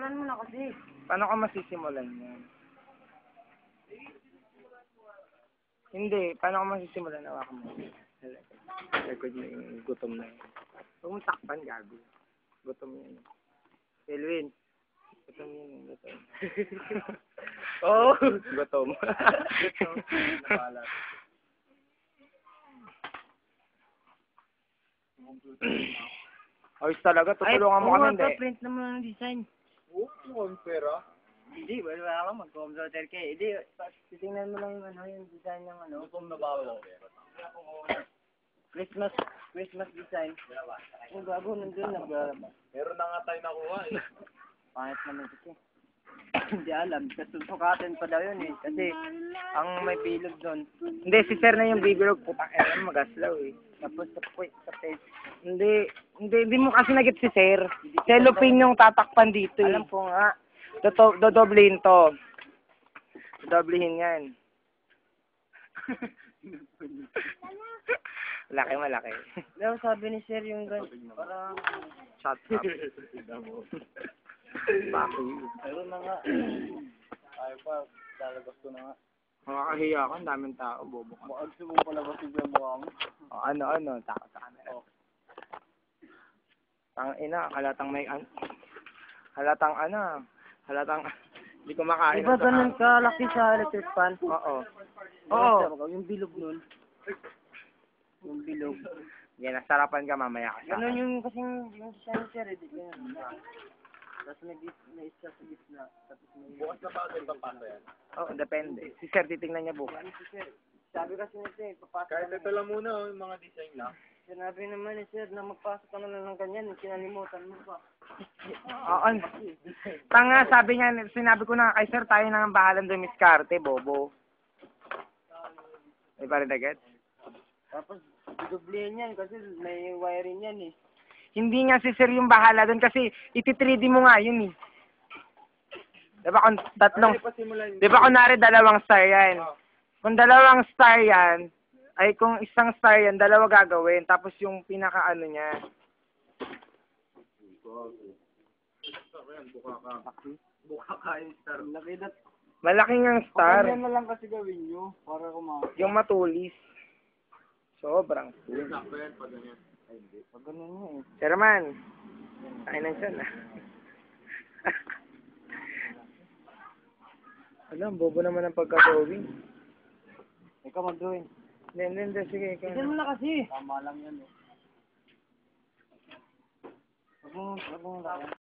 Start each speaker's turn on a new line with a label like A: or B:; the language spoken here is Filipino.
A: Simulan mo na kasi.
B: Paano ka masisimulan yan? Hindi, paano ka masisimulan? Hawakan mo. Record mo yung gutom na yun. Huwag mong takpan, gago. Gutom yun. Elwin. Gutom yun, gutom.
A: Oo.
B: Gutom.
A: Gutom.
B: Ayos talaga, tutulungan mo kami, hindi.
A: Print naman ng design.
C: Oo, mukhang pera.
A: Hindi, wala ka mag-computer ka eh. Hindi, titingnan mo lang yung yung design ng
C: Gutom na ba ako?
A: Christmas design. Ang gago, nandun naglalabas.
C: Meron na nga tayo nakuha eh.
A: Pangit naman kasi. Hindi alam, susukatin pa daw yun eh. Kasi, ang may bilog doon.
B: Hindi, si sir na yung bibilog. Putang ina, magaslaw eh.
A: Tapos sa page.
B: Hindi mo kasi nagit si sir. Cellophane yung tatakpan dito eh.
A: Alam ko nga.
B: Dodoblehin to. Dodoblehin yan. Malaki.
A: Pero sabi ni sir yung parang
B: Shut up. Bakit?
A: meron na nga.
C: Ayaw pa, lalabas ko na nga.
B: Makakahiya ka, ang daming tao, bobo ka.
C: Bakit mo palabas yung mukha mo?
B: O, ano, takot sa camera.
C: Oh.
B: Tangina, halatang, hindi ko makain.
A: Diba ganun kalaki sa electric fan?
B: Oo.
A: Yung bilog nun. Yung bilog.
B: Yan, nasarapan ka mamaya ka sa
A: Ganun
B: akin.
A: yung kasing yung design sir eh. Ganun. Tapos may-isa sa gitna. Tapos may...
C: Bukas na pa kasi papasa yan.
B: Oo, depende. Si sir, titingnan niya bukas.
A: Ano si sir? Sabi kasi nito eh, papasok
C: Kahit
A: ka
C: ito lang muna, oh, yung mga design lang.
A: Sinabi naman ni sir na magpasok ka na lang ng ganyan, kinalimutan mo pa.
B: Oo. Tanga, sinabi ko na kay sir, tayo na ang bahalang dumiskarte, bobo. May pa rin agad?
A: Tapos, dublihin yan kasi may wiring yan eh.
B: Hindi nga si sir yung bahala doon kasi iti-3D mo nga yun eh. Diba kung tatlong, diba kunwari dalawang star yan. Kung dalawang star yan, ay kung isang star yan, dalawa gagawin. Tapos yung pinaka-ano niya.
C: Buka ka yung star.
B: Malaking ang star.
A: Ganyan na lang kasi gawin nyo para kumakas.
B: Yung matulis. Sobrang cool.
C: Sakto yan pag ganyan.
A: Pag ganun nga eh.
B: Sir man, tayo na siya na. Alam, bobo naman ang pagka-drawing.
A: Ikaw mag-drawing.
B: Hindi, sige. Ikaw.
A: Tignan mo na kasi.
C: Tama lang yan eh.
A: Wag mo